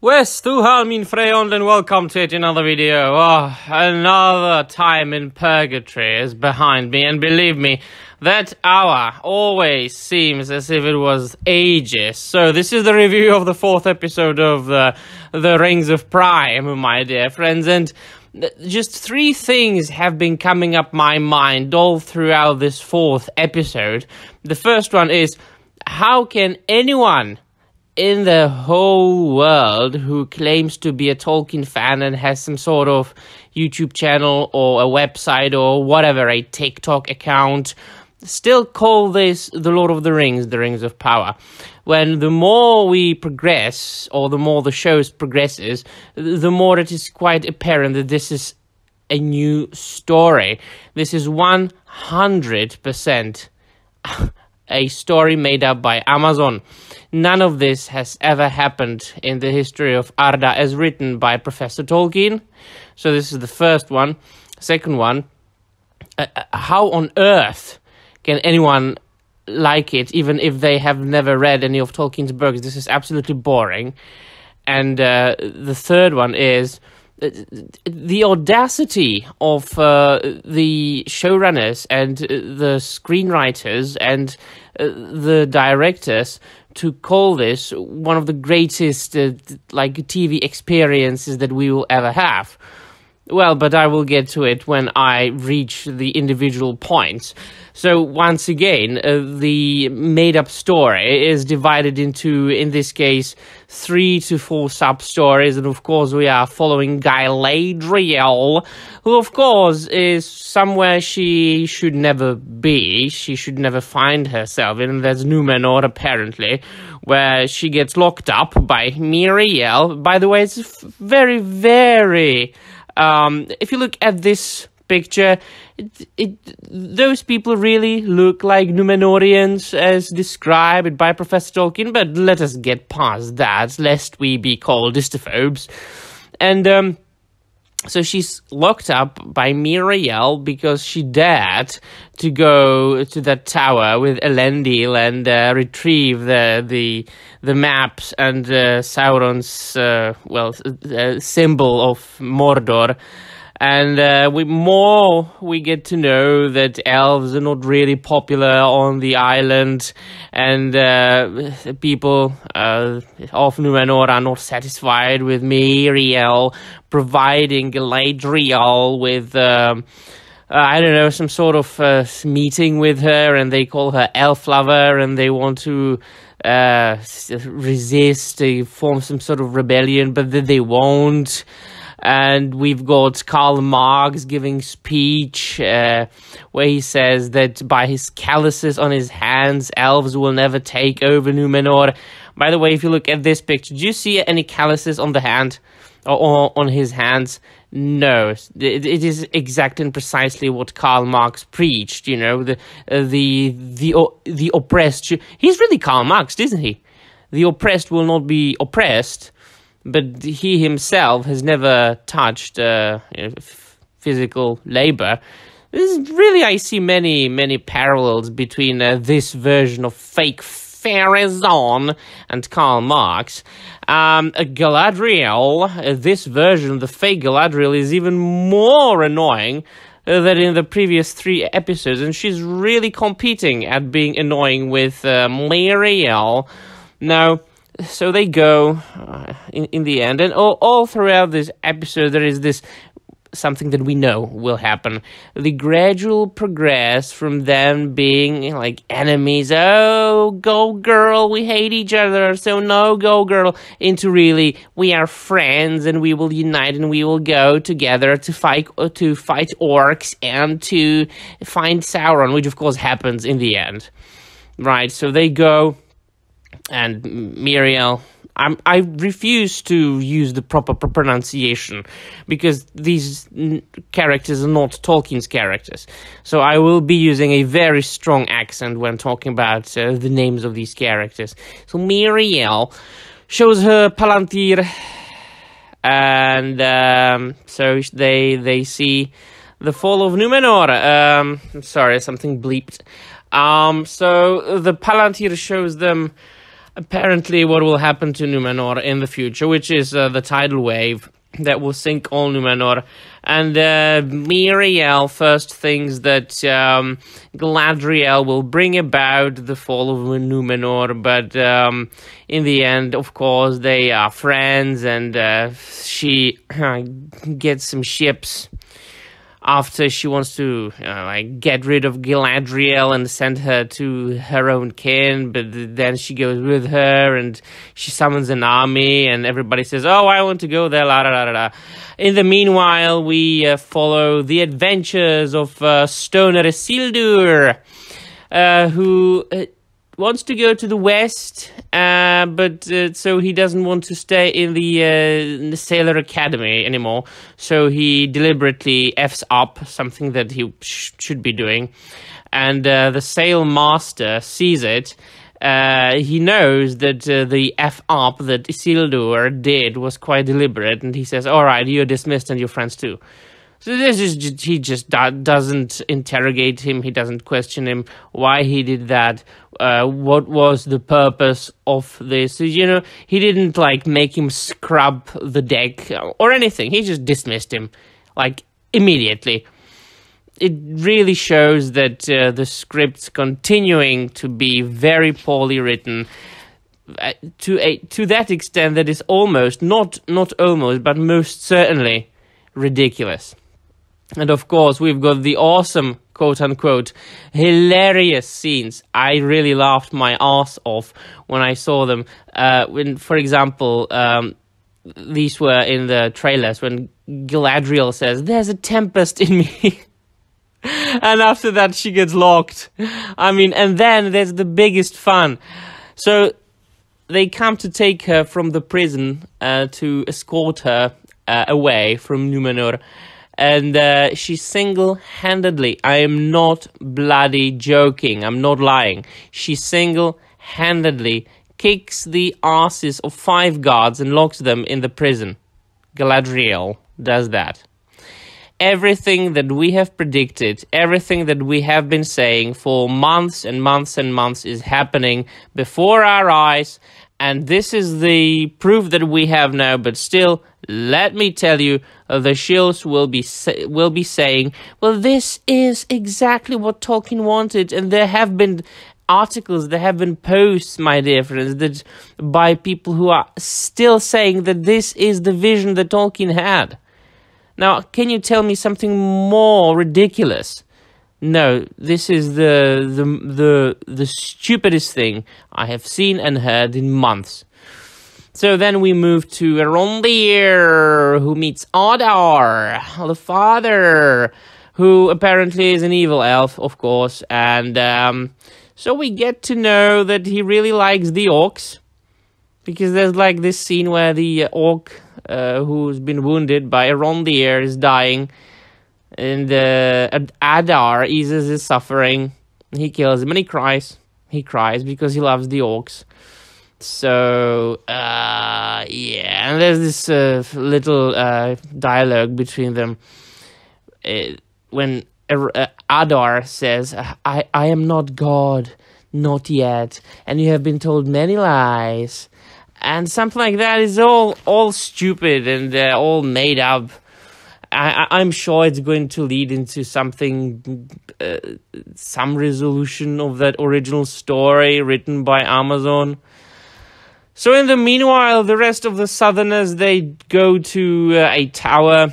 Stuhal min Freyon and welcome to yet another video. Oh, another time in purgatory is behind me, and believe me, that hour always seems as if it was ages. So this is the review of the 4th episode of the Rings of Prime, my dear friends, and just 3 things have been coming up my mind all throughout this 4th episode. The first one is, how can anyone in the whole world who claims to be a Tolkien fan and has some sort of YouTube channel or a website or whatever, a TikTok account, still call this The Lord of the Rings of Power? When the more we progress, or the more the show progresses, the more it is quite apparent that this is a new story. This is 100% a story made up by Amazon. None of this has ever happened in the history of Arda as written by Professor Tolkien. So this is the first one. Second one, how on earth can anyone like it, even if they have never read any of Tolkien's books? This is absolutely boring. And the third one is the audacity of the showrunners and the screenwriters and the directors to call this one of the greatest TV experiences that we will ever have. Well, but I will get to it when I reach the individual points. So once again, the made-up story is divided into, in this case, 3 to 4 sub-stories, and of course we are following Galadriel, who of course is somewhere she should never be, she should never find herself in, and that's Numenor apparently, where she gets locked up by Miriel. By the way, it's very, very... if you look at this picture, those people really look like Numenorians as described by Professor Tolkien, but let us get past that, lest we be called dystophobes. And so she's locked up by Miriel because she dared to go to that tower with Elendil and retrieve the maps and Sauron's symbol of Mordor. And we get to know that elves are not really popular on the island, and people of Numenor are not satisfied with Miriel providing Galadriel with some sort of meeting with her, and they call her elf lover, and they want to resist, they form some sort of rebellion, but then they won't. And we've got Karl Marx giving speech where he says that by his calluses on his hands, elves will never take over Numenor. By the way, if you look at this picture, do you see any calluses on the hand or on his hands? No, it is exactly and precisely what Karl Marx preached. You know, the oppressed. He's really Karl Marx, isn't he? The oppressed will not be oppressed. But he himself has never touched physical labor. I see many parallels between this version of fake Pharazôn and Karl Marx. Galadriel, this version, the fake Galadriel, is even more annoying than in the previous 3 episodes, and she's really competing at being annoying with Miriel. Now, so they go in the end, and all throughout this episode there is this something that we know will happen. The gradual progress from them being like enemies, oh, go girl, we hate each other, so no, go girl, into really, we are friends and we will unite and we will go together to fight orcs and to find Sauron, which of course happens in the end. Right, so they go. And Miriel, I refuse to use the proper pronunciation because these characters are not Tolkien's characters. So I will be using a very strong accent when talking about the names of these characters. So Miriel shows her Palantir, and so they see the fall of Numenor. Sorry, something bleeped. So the Palantir shows them apparently what will happen to Numenor in the future, which is the tidal wave that will sink all Numenor. And Miriel first thinks that Galadriel will bring about the fall of Numenor, but in the end, of course, they are friends, and she gets some ships after she wants to get rid of Galadriel and send her to her own kin, but then she goes with her and she summons an army and everybody says, oh, I want to go there, la la la la. In the meanwhile, we follow the adventures of Stoner Isildur, who wants to go to the west, but so he doesn't want to stay in the Sailor Academy anymore. So he deliberately F's up something that he should be doing, and the Sail Master sees it. He knows that the F up that Isildur did was quite deliberate, and he says, "All right, you're dismissed, and your friends too." So this is he just doesn't interrogate him. He doesn't question him why he did that. What was the purpose of this? You know, he didn't make him scrub the deck or anything. He just dismissed him immediately. It really shows that the script's continuing to be very poorly written. To that extent that is almost not almost but most certainly ridiculous. And of course, we've got the awesome, quote-unquote, hilarious scenes. I really laughed my ass off when I saw them. When, for example, these were in the trailers when Galadriel says, "There's a tempest in me." And after that, she gets locked. And then there's the biggest fun. So they come to take her from the prison to escort her away from Numenor. And she single-handedly, I am not bloody joking, I'm not lying, she single-handedly kicks the asses of 5 guards and locks them in the prison. Galadriel does that. Everything that we have predicted, everything that we have been saying for months and months and months is happening before our eyes, and this is the proof that we have now. But still, let me tell you, the shills will be saying, well, this is exactly what Tolkien wanted, and there have been articles, there have been posts, my dear friends, that by people who are still saying that this is the vision that Tolkien had. Now, can you tell me something more ridiculous? No, this is the stupidest thing I have seen and heard in months. So then we move to Arondir, who meets Adar, the father, who apparently is an evil elf, of course. And so we get to know that he really likes the orcs, because there's this scene where the orc who's been wounded by Arondir is dying, and Adar eases his suffering. He kills him and he cries. He cries because he loves the orcs. So, yeah, and there's this little dialogue between them when Adar says, I am not God, not yet, and you have been told many lies. And something like that is all stupid and all made up. I'm sure it's going to lead into something, some resolution of that original story written by Amazon. So in the meanwhile, the rest of the Southerners, they go to a tower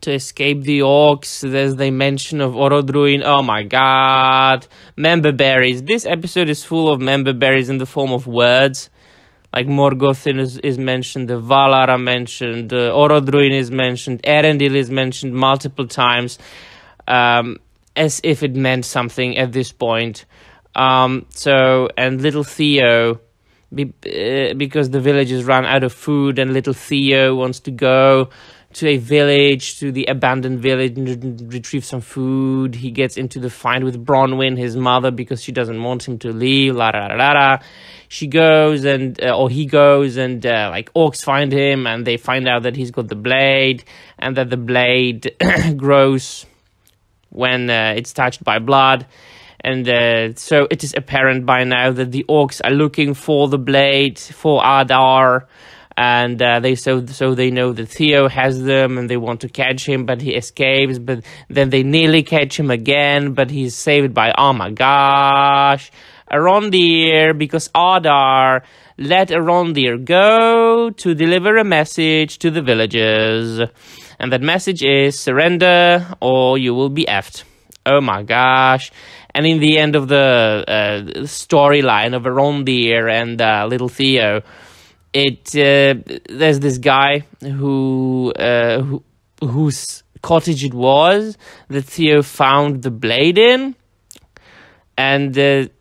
to escape the orcs. There's the mention of Orodruin. Oh my god. Member berries. This episode is full of member berries in the form of words. Like Morgoth is mentioned, the Valar are mentioned, Orodruin is mentioned, Erendil is mentioned multiple times, as if it meant something at this point. And little Theo, because the villagers run out of food, and little Theo wants to go to a village, to the abandoned village, and retrieve some food. He gets into the fight with Bronwyn, his mother, because she doesn't want him to leave. She goes or he goes, and orcs find him, and they find out that he's got the blade, and that the blade grows when it's touched by blood. And so it is apparent by now that the orcs are looking for the blade, for Adar, and they know that Theo has them, and they want to catch him, but he escapes. But then they nearly catch him again, but he's saved by, oh my gosh, Arondir, because Adar let Arondir go to deliver a message to the villagers, and that message is surrender or you will be effed. Oh my gosh. And in the end of the storyline of Arondir and little Theo, there's this guy whose cottage it was that Theo found the blade in, and it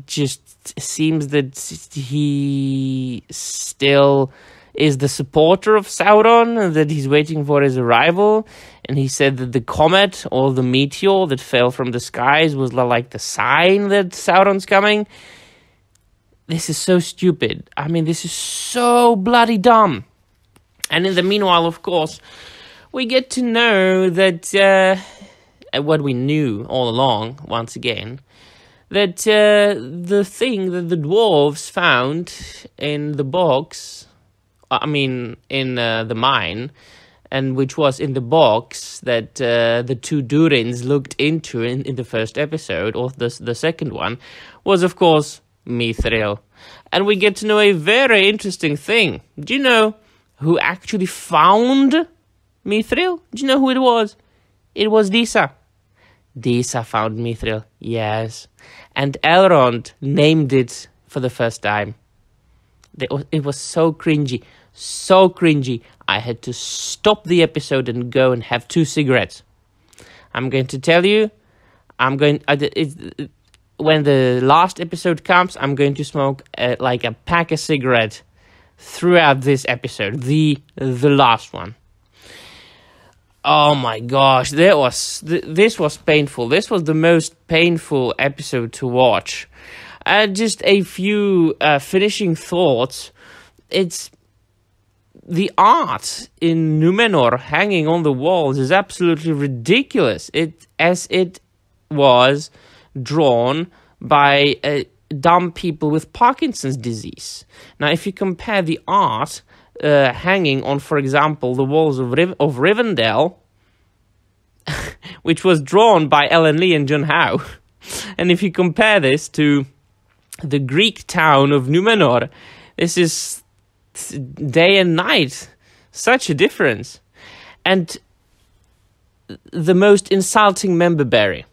just seems that he still is the supporter of Sauron, and that he's waiting for his arrival. And he said that the comet or the meteor that fell from the skies was like the sign that Sauron's coming. This is so stupid. I mean, this is so bloody dumb. And in the meanwhile, of course, we get to know that what we knew all along, once again, that the thing that the dwarves found in the box, in the mine, and which was in the box that the two Durins looked into in the first episode, or the second one, was, of course, Mithril. And we get to know a very interesting thing. Do you know who actually found Mithril? Do you know who it was? It was Disa. Disa found Mithril, yes. And Elrond named it for the first time. It was so cringy. So cringy. I had to stop the episode and go and have 2 cigarettes. I'm going to tell you, when the last episode comes, I'm going to smoke like a pack of cigarettes throughout this episode, the last one. Oh my gosh, this was painful. This was the most painful episode to watch. Just a few finishing thoughts. It's the art in Numenor hanging on the walls is absolutely ridiculous. It was drawn by dumb people with Parkinson's disease. Now, if you compare the art hanging on, for example, the walls of Rivendell, which was drawn by Ellen Lee and John Howe, and if you compare this to the Greek town of Numenor, this is day and night. Such a difference. And the most insulting member berry.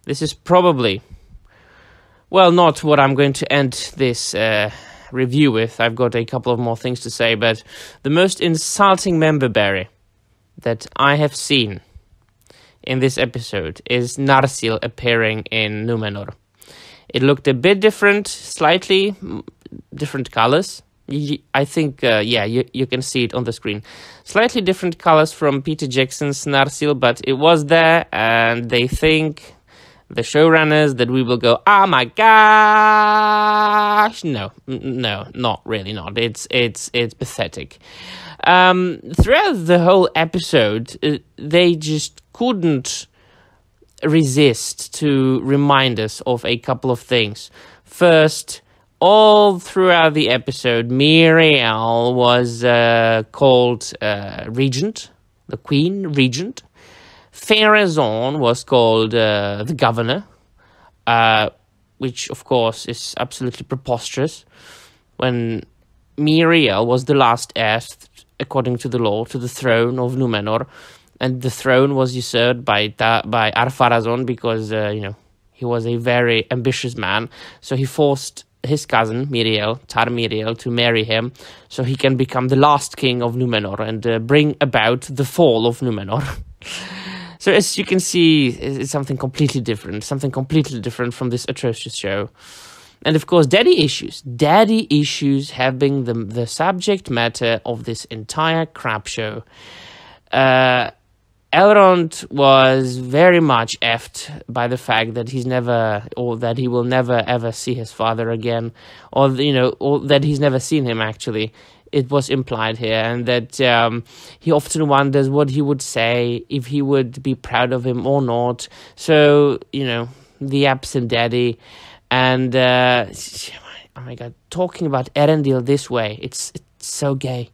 This is probably, well, not what I'm going to end this review with. I've got a couple of more things to say, but the most insulting member berry that I have seen in this episode is Narsil appearing in Numenor. It looked a bit different, slightly different colors. I think, you can see it on the screen. Slightly different colors from Peter Jackson's Narsil, but it was there, and they think, the showrunners, that we will go, oh my gosh! No, not really not. It's pathetic. Throughout the whole episode, they just couldn't resist to remind us of a couple of things. First, all throughout the episode, Miriel was called Regent, the Queen Regent. Pharazôn was called the Governor, which, of course, is absolutely preposterous. When Miriel was the last heir, according to the law, to the throne of Numenor, and the throne was usurped by Ar-Pharazôn because, he was a very ambitious man. So he forced his cousin, Tar Miriel, to marry him so he can become the last king of Numenor and bring about the fall of Numenor. So as you can see, it's something completely different from this atrocious show. And of course, daddy issues. Daddy issues have been the subject matter of this entire crap show. Elrond was very much effed by the fact that that he will never ever see his father again, or that he's never seen him actually. It was implied here, and that he often wonders what he would say, if he would be proud of him or not. So, the absent daddy, and oh my god, talking about Erendil this way, it's so gay.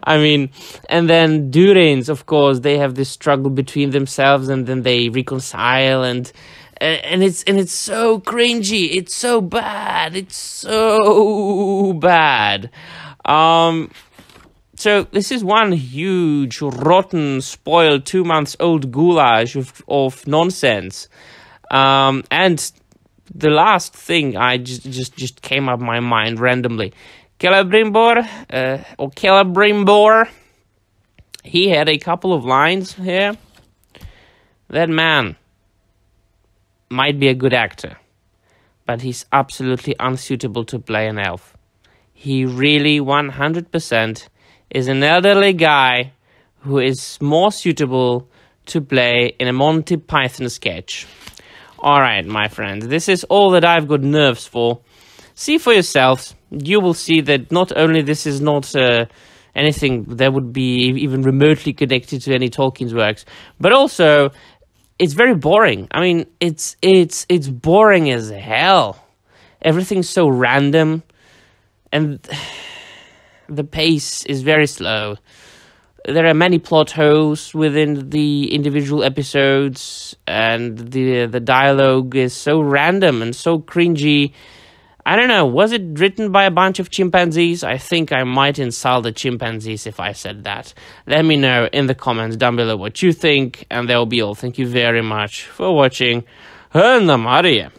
I mean, and then Durin's, of course, they have this struggle between themselves, and then they reconcile, and it's so cringy. It's so bad. It's so bad. So this is one huge, rotten, spoiled, 2 months old goulash of nonsense. And the last thing I just came up my mind randomly. Celebrimbor, or Celebrimbor, he had a couple of lines here. That man might be a good actor, but he's absolutely unsuitable to play an elf. He really 100% is an elderly guy who is more suitable to play in a Monty Python sketch. Alright, my friends, this is all that I've got nerves for. See for yourselves. You will see that not only this is not anything that would be even remotely connected to any Tolkien's works, but also it's very boring. I mean, it's boring as hell. Everything's so random, and the pace is very slow. There are many plot holes within the individual episodes, and the dialogue is so random and so cringy. I don't know, was it written by a bunch of chimpanzees? I think I might insult the chimpanzees if I said that. Let me know in the comments down below what you think, and that will be all. Thank you very much for watching. Höna Maria.